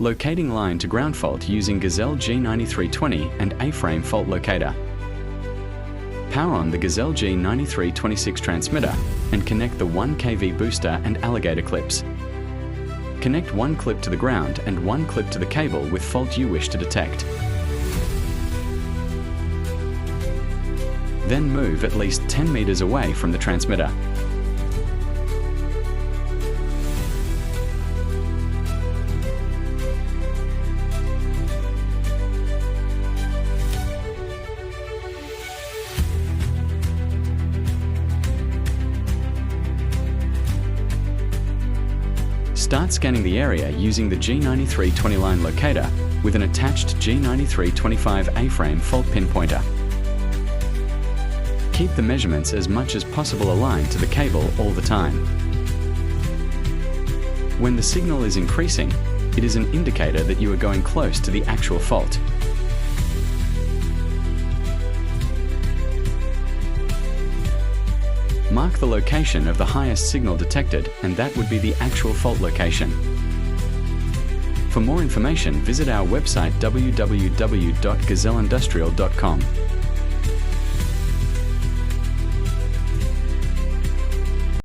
Locating line to ground fault using GAZELLE G9320 and A-frame fault locator. Power on the GAZELLE G9326 transmitter and connect the 1 kV booster and alligator clips. Connect one clip to the ground and one clip to the cable with fault you wish to detect. Then move at least 10 meters away from the transmitter. Start scanning the area using the G9320 line locator with an attached G9325 A-frame fault pinpointer. Keep the measurements as much as possible aligned to the cable all the time. When the signal is increasing, it is an indicator that you are going close to the actual fault. Mark the location of the highest signal detected, and that would be the actual fault location. For more information, visit our website www.gazelleindustrial.com.